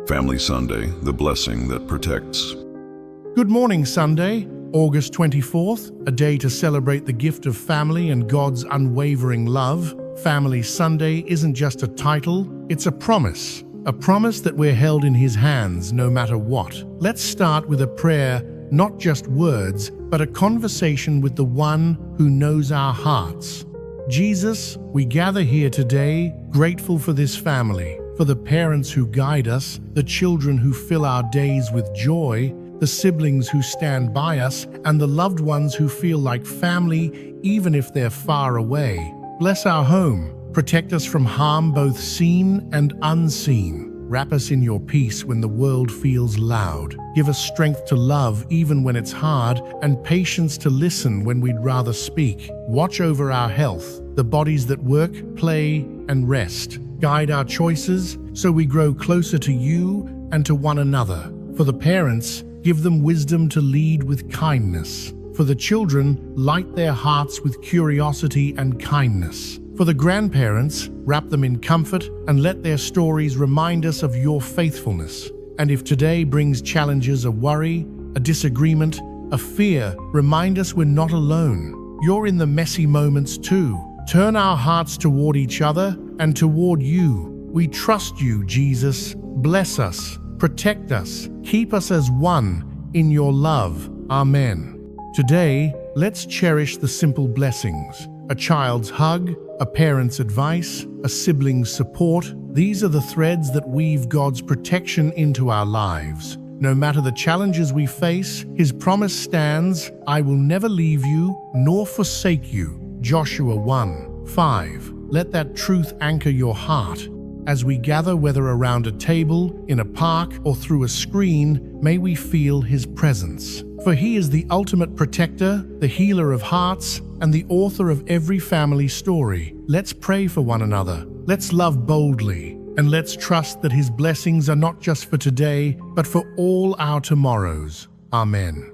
Family Sunday, the blessing that protects. Good morning, Sunday, August 24th, a day to celebrate the gift of family and God's unwavering love. Family Sunday isn't just a title, it's a promise that we're held in His hands no matter what. Let's start with a prayer, not just words, but a conversation with the one who knows our hearts. Jesus, we gather here today, grateful for this family, for the parents who guide us, the children who fill our days with joy, the siblings who stand by us, and the loved ones who feel like family even if they're far away. Bless our home, protect us from harm both seen and unseen. Wrap us in your peace when the world feels loud. Give us strength to love even when it's hard, and patience to listen when we'd rather speak. Watch over our health, the bodies that work, play, and rest. Guide our choices so we grow closer to you and to one another. For the parents, give them wisdom to lead with kindness. For the children, light their hearts with curiosity and kindness. For the grandparents, wrap them in comfort and let their stories remind us of your faithfulness. And if today brings challenges, a worry, a disagreement, a fear, remind us we're not alone. You're in the messy moments too. Turn our hearts toward each other and toward you. We trust you, Jesus. Bless us, protect us, keep us as one in your love. Amen. Today, let's cherish the simple blessings. A child's hug, a parent's advice, a sibling's support. These are the threads that weave God's protection into our lives. No matter the challenges we face, His promise stands, I will never leave you nor forsake you. Joshua 1:5. Let that truth anchor your heart. As we gather, whether around a table, in a park, or through a screen, may we feel His presence. For He is the ultimate protector, the healer of hearts, and the author of every family story. Let's pray for one another. Let's love boldly. And let's trust that His blessings are not just for today, but for all our tomorrows. Amen.